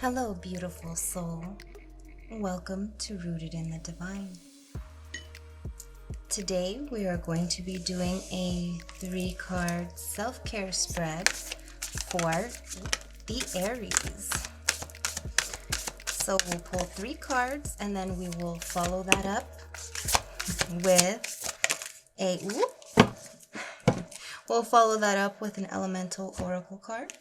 Hello, beautiful soul. Welcome to Rooted in the Divine. Today, we are going to be doing a 3-card self-care spread for the Aries. So we'll pull 3 cards and then we will follow that up with an elemental oracle card.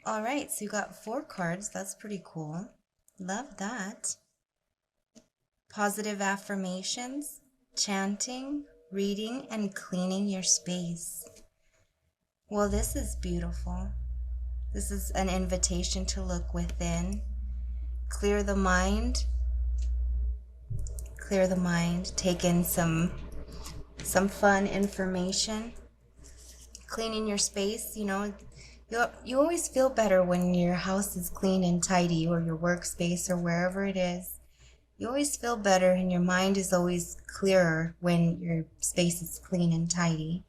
All right, so you got 4 cards. That's pretty cool. Love that. Positive affirmations, chanting, reading, and cleaning your space. Well, this is beautiful. This is an invitation to look within. Clear the mind. Take in some fun information. Cleaning your space, you always feel better when your house is clean and tidy, or your workspace, or wherever it is. You always feel better and your mind is always clearer when your space is clean and tidy.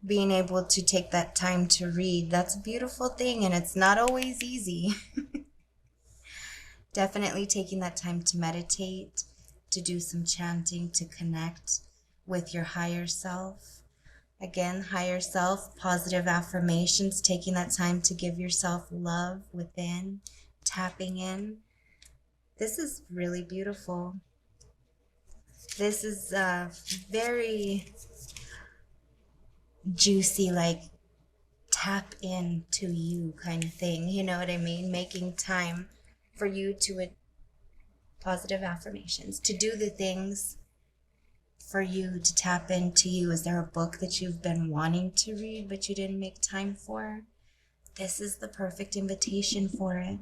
Being able to take that time to read, that's a beautiful thing, and it's not always easy. Definitely taking that time to meditate, to do some chanting, to connect with your higher self. Again, higher self, positive affirmations, taking that time to give yourself love within, tapping in. This is really beautiful. This is very juicy, like tap into you kind of thing. You know what I mean? Making time for you to positive affirmations, to do the things for you, to tap into you. Is there a book that you've been wanting to read but you didn't make time for? This is the perfect invitation for it.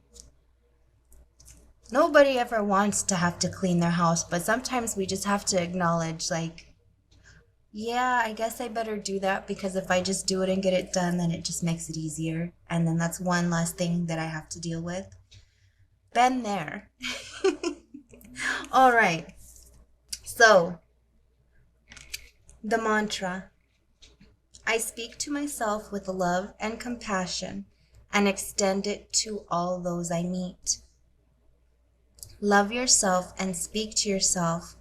Nobody ever wants to have to clean their house, but sometimes we just have to acknowledge, like, yeah, I guess I better do that, because if I just do it and get it done, then it just makes it easier. And then that's one less thing that I have to deal with. Been there. All right. So, the mantra. I speak to myself with love and compassion and extend it to all those I meet. Love yourself and speak to yourself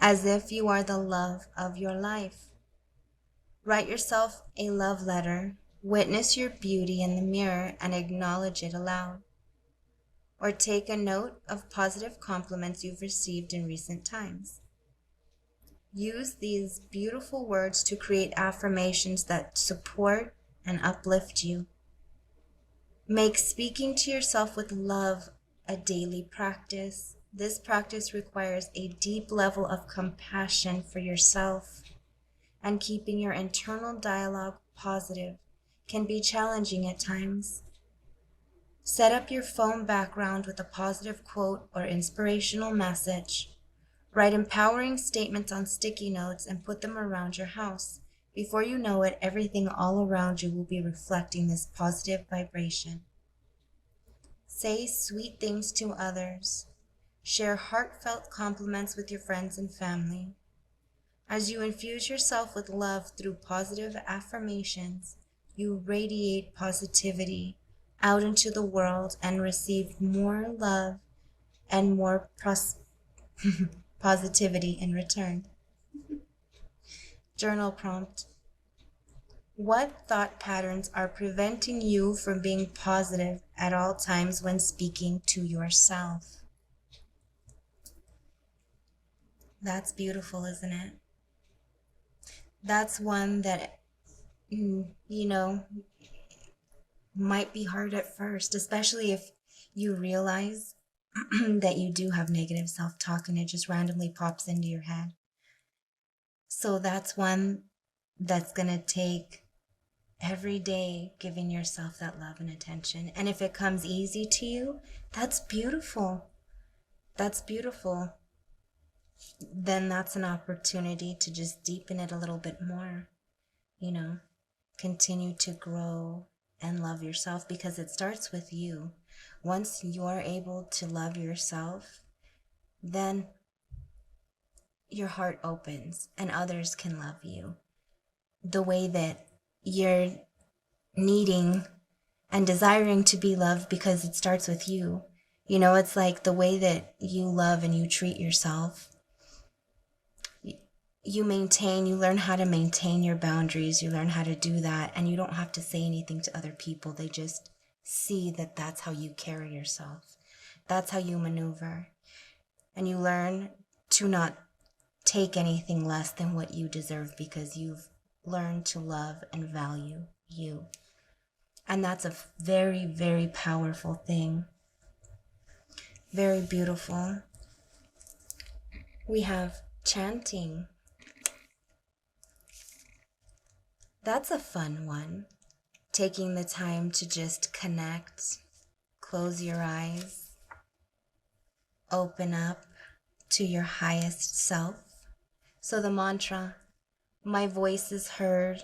as if you are the love of your life. Write yourself a love letter, witness your beauty in the mirror and acknowledge it aloud. Or take a note of positive compliments you've received in recent times. Use these beautiful words to create affirmations that support and uplift you. Make speaking to yourself with love a daily practice. This practice requires a deep level of compassion for yourself, and keeping your internal dialogue positive can be challenging at times. Set up your phone background with a positive quote or inspirational message. Write empowering statements on sticky notes and put them around your house. Before you know it, everything all around you will be reflecting this positive vibration. Say sweet things to others. Share heartfelt compliments with your friends and family. As you infuse yourself with love through positive affirmations, you radiate positivity out into the world and receive more love and more positivity in return. Journal prompt. What thought patterns are preventing you from being positive at all times when speaking to yourself? That's beautiful, isn't it? That's one that, might be hard at first, especially if you realize that you do have negative self-talk and it just randomly pops into your head. So that's one that's going to take every day giving yourself that love and attention. And if it comes easy to you, that's beautiful. That's beautiful. Then that's an opportunity to just deepen it a little bit more, continue to grow and love yourself, because it starts with you. Once you are able to love yourself, then your heart opens and others can love you. the way that you're needing and desiring to be loved, because it starts with you. You know, it's like the way that you love and you treat yourself. You learn how to maintain your boundaries. You learn how to do that, and you don't have to say anything to other people. They just see that that's how you carry yourself. That's how you maneuver. And you learn to not take anything less than what you deserve, because you've learned to love and value you. And that's a very, very powerful thing. Very beautiful. We have chanting. That's a fun one. Taking the time to just connect, close your eyes, open up to your highest self. So the mantra, my voice is heard.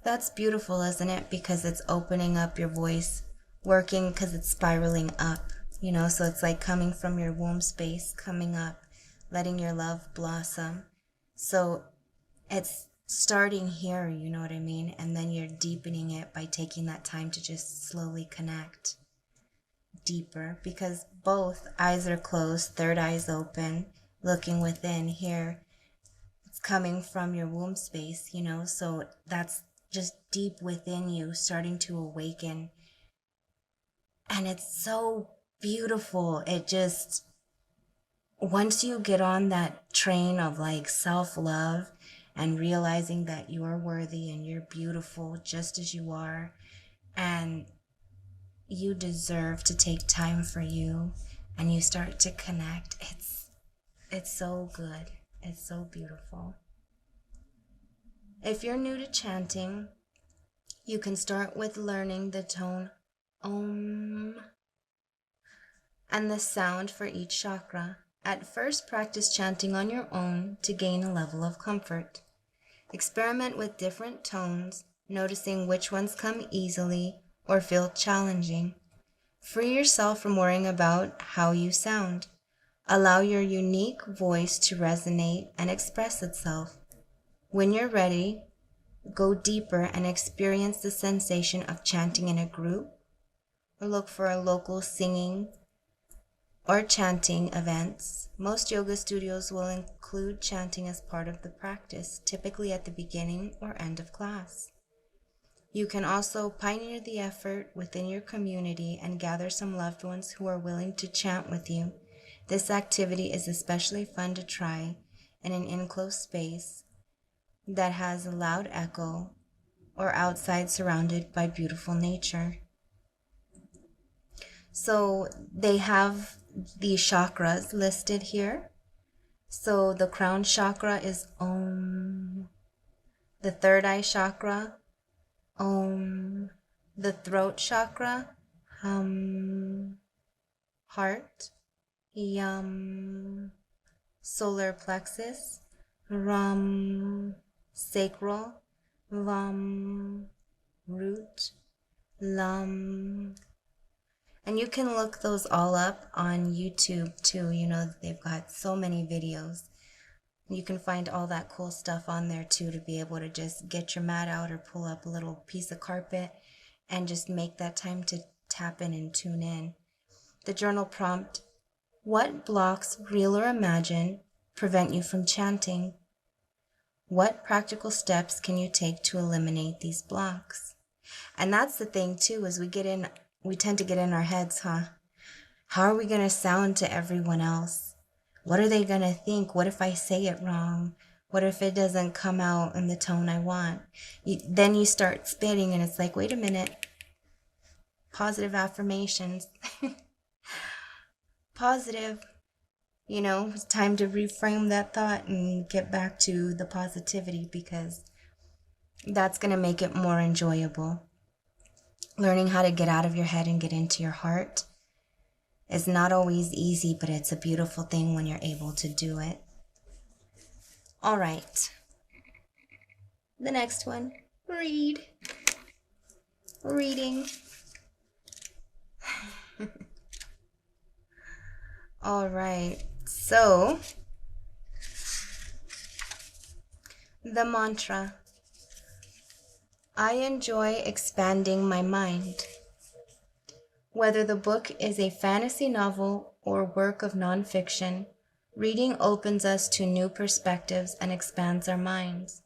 That's beautiful, isn't it? Because it's opening up your voice, working because it's spiraling up, you know, so it's like coming from your womb space, coming up, letting your love blossom. So it's starting here, you know what I mean? And then you're deepening it by taking that time to just slowly connect deeper, because both eyes are closed, third eye is open, looking within here. It's coming from your womb space, you know, so that's just deep within you, starting to awaken. And it's so beautiful. It just, once you get on that train of like self-love and realizing that you are worthy and you're beautiful just as you are, and you deserve to take time for you, and you start to connect, it's so good. It's so beautiful. If you're new to chanting, you can start with learning the tone Om and the sound for each chakra. At first, practice chanting on your own to gain a level of comfort. Experiment with different tones, noticing which ones come easily or feel challenging. Free yourself from worrying about how you sound. Allow your unique voice to resonate and express itself. When you're ready, go deeper and experience the sensation of chanting in a group, or look for a local singing or chanting events. Most yoga studios will include chanting as part of the practice, typically at the beginning or end of class. You can also pioneer the effort within your community and gather some loved ones who are willing to chant with you. This activity is especially fun to try in an enclosed space that has a loud echo, or outside surrounded by beautiful nature. So they have the chakras listed here. So the crown chakra is Om. The third eye chakra, Om. The throat chakra, Hum. Heart, Yum. Solar plexus, Ram. Sacral, Vam. Root, Lam. And you can look those all up on YouTube too. You know, they've got so many videos. You can find all that cool stuff on there too, to be able to just get your mat out or pull up a little piece of carpet and just make that time to tap in and tune in. The journal prompt: what blocks, real or imagined, prevent you from chanting? What practical steps can you take to eliminate these blocks? And that's the thing too, is we tend to get in our heads, How are we going to sound to everyone else? What are they going to think? What if I say it wrong? What if it doesn't come out in the tone I want? Then you start spitting and it's like, wait a minute. Positive affirmations. Positive. You know, it's time to reframe that thought and get back to the positivity, because that's going to make it more enjoyable. Learning how to get out of your head and get into your heart is not always easy, but it's a beautiful thing when you're able to do it. All right. The next one, reading. All right. So The mantra: I enjoy expanding my mind. Whether the book is a fantasy novel or work of nonfiction, reading opens us to new perspectives and expands our minds.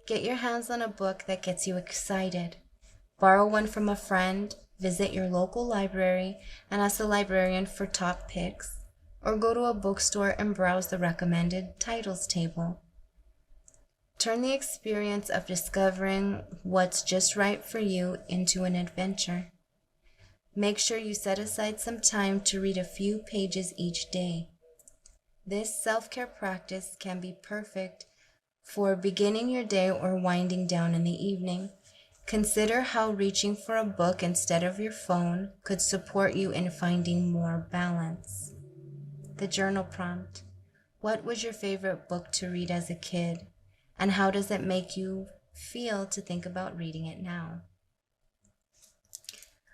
Get your hands on a book that gets you excited. Borrow one from a friend, visit your local library and ask the librarian for top picks, or go to a bookstore and browse the recommended titles table. Turn the experience of discovering what's just right for you into an adventure. Make sure you set aside some time to read a few pages each day. This self-care practice can be perfect for beginning your day or winding down in the evening. Consider how reaching for a book instead of your phone could support you in finding more balance. The journal prompt: what was your favorite book to read as a kid, and how does it make you feel to think about reading it now?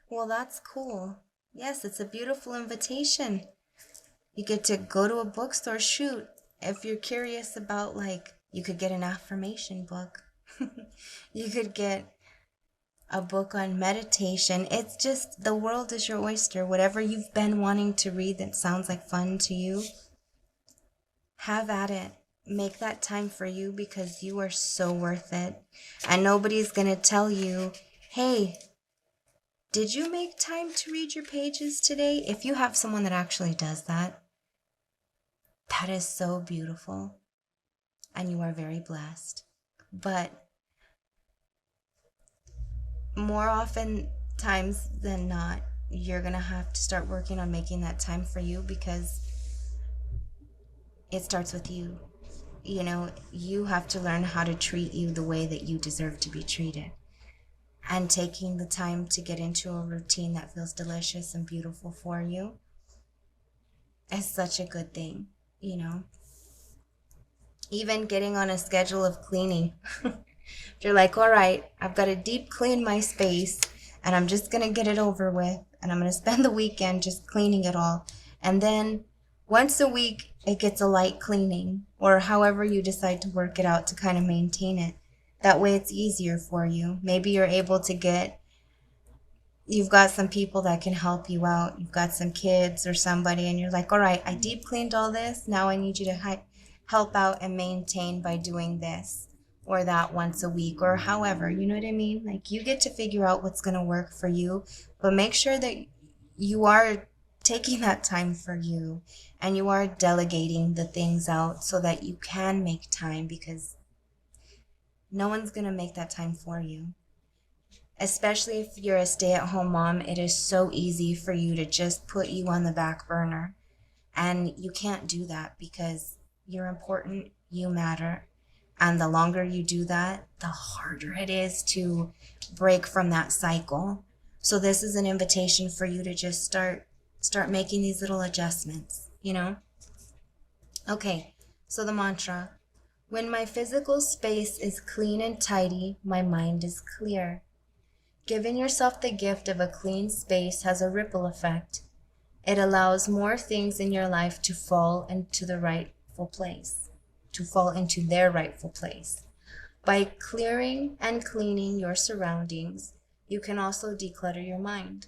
Well, that's cool. Yes, it's a beautiful invitation. You get to go to a bookstore. Shoot, if you're curious about, like, you could get an affirmation book. You could get a book on meditation. It's just, the world is your oyster. Whatever you've been wanting to read that sounds like fun to you, have at it. Make that time for you, because you are so worth it. And nobody's going to tell you, hey, did you make time to read your pages today? If you have someone that actually does that, that is so beautiful. And you are very blessed. But more often times than not, you're going to have to start working on making that time for you, because it starts with you. You know, you have to learn how to treat you the way that you deserve to be treated. And taking the time to get into a routine that feels delicious and beautiful for you is such a good thing, you know. Even getting on a schedule of cleaning. You're like, all right, I've got to deep clean my space, and I'm just going to get it over with, and I'm going to spend the weekend just cleaning it all. And then once a week, it gets a light cleaning, or however you decide to work it out to kind of maintain it. That way it's easier for you. Maybe you're able to you've got some people that can help you out. You've got some kids or somebody, and you're like, all right, I deep cleaned all this. Now I need you to help out and maintain by doing this or that once a week, or however, you know what I mean? Like, you get to figure out what's going to work for you, but make sure that you are taking that time for you, and you are delegating the things out so that you can make time, because no one's going to make that time for you. Especially if you're a stay-at-home mom, it is so easy for you to just put you on the back burner. And you can't do that, because you're important, you matter. And the longer you do that, the harder it is to break from that cycle. So this is an invitation for you to just start making these little adjustments, you know? Okay, so the mantra: when my physical space is clean and tidy, my mind is clear. Giving yourself the gift of a clean space has a ripple effect. It allows more things in your life to fall into the rightful place, to fall into their rightful place. By clearing and cleaning your surroundings, you can also declutter your mind.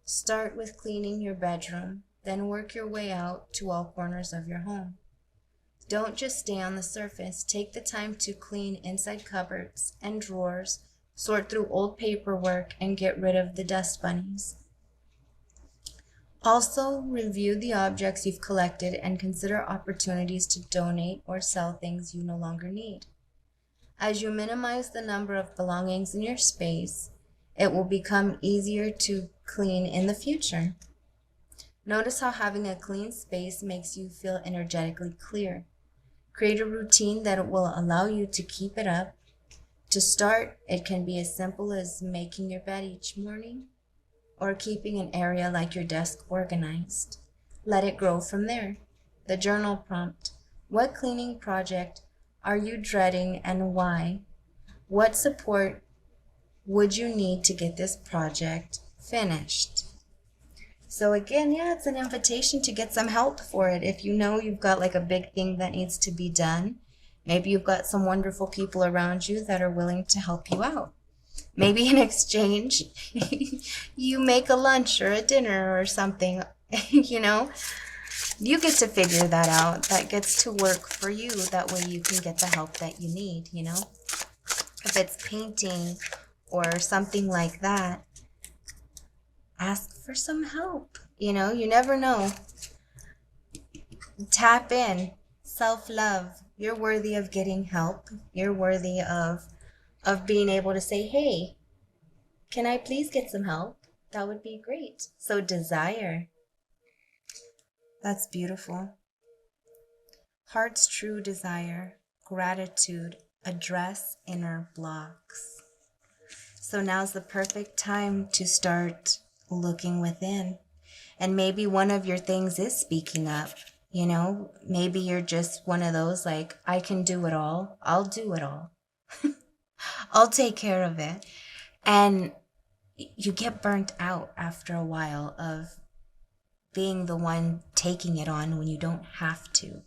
Start with cleaning your bedroom, then work your way out to all corners of your home. Don't just stay on the surface. Take the time to clean inside cupboards and drawers, sort through old paperwork, and get rid of the dust bunnies. Also, review the objects you've collected and consider opportunities to donate or sell things you no longer need. As you minimize the number of belongings in your space, it will become easier to clean in the future. Notice how having a clean space makes you feel energetically clear. Create a routine that will allow you to keep it up. To start, it can be as simple as making your bed each morning, or keeping an area like your desk organized. Let it grow from there. The journal prompt: what cleaning project are you dreading and why? What support would you need to get this project finished? So again, yeah, it's an invitation to get some help for it. If you know you've got like a big thing that needs to be done, Maybe you've got some wonderful people around you that are willing to help you out. Maybe in exchange, you make a lunch or a dinner or something, you know? You get to figure that out. That gets to work for you. That way you can get the help that you need, you know? If it's painting or something like that, ask for some help. You know, you never know. Tap in. Self-love. You're worthy of getting help. You're worthy of being able to say, hey, can I please get some help? That would be great. So desire. That's beautiful. Heart's true desire. Gratitude. Address inner blocks. So now's the perfect time to start looking within. And maybe one of your things is speaking up. You know, maybe you're just one of those like, I can do it all. I'll do it all. I'll take care of it. And you get burnt out after a while of being the one taking it on when you don't have to.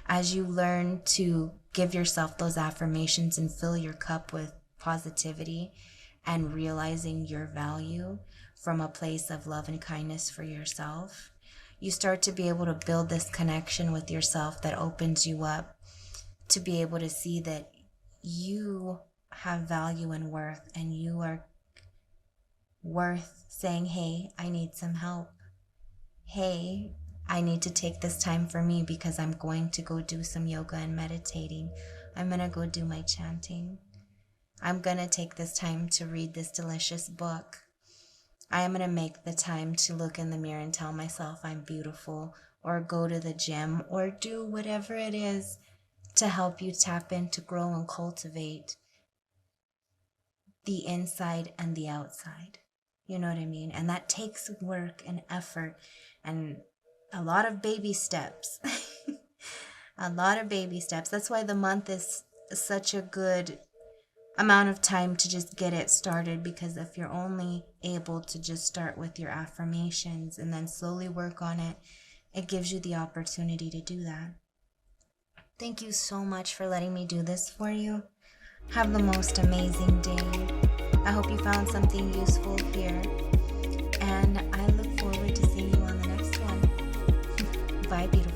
As you learn to give yourself those affirmations and fill your cup with positivity and realizing your value from a place of love and kindness for yourself, you start to be able to build this connection with yourself that opens you up to be able to see that you have value and worth, and you are worth saying, hey, I need some help. Hey, I need to take this time for me because I'm going to go do some yoga and meditating. I'm going to go do my chanting. I'm going to take this time to read this delicious book. I am going to make the time to look in the mirror and tell myself I'm beautiful, or go to the gym, or do whatever it is to help you tap in, to grow and cultivate the inside and the outside. You know what I mean? And that takes work and effort and a lot of baby steps. A lot of baby steps. That's why the month is such a good amount of time to just get it started, because if you're only able to just start with your affirmations and then slowly work on it, it gives you the opportunity to do that. Thank you so much for letting me do this for you. Have the most amazing day. I hope you found something useful here, and I look forward to seeing you on the next one. Bye, beautiful.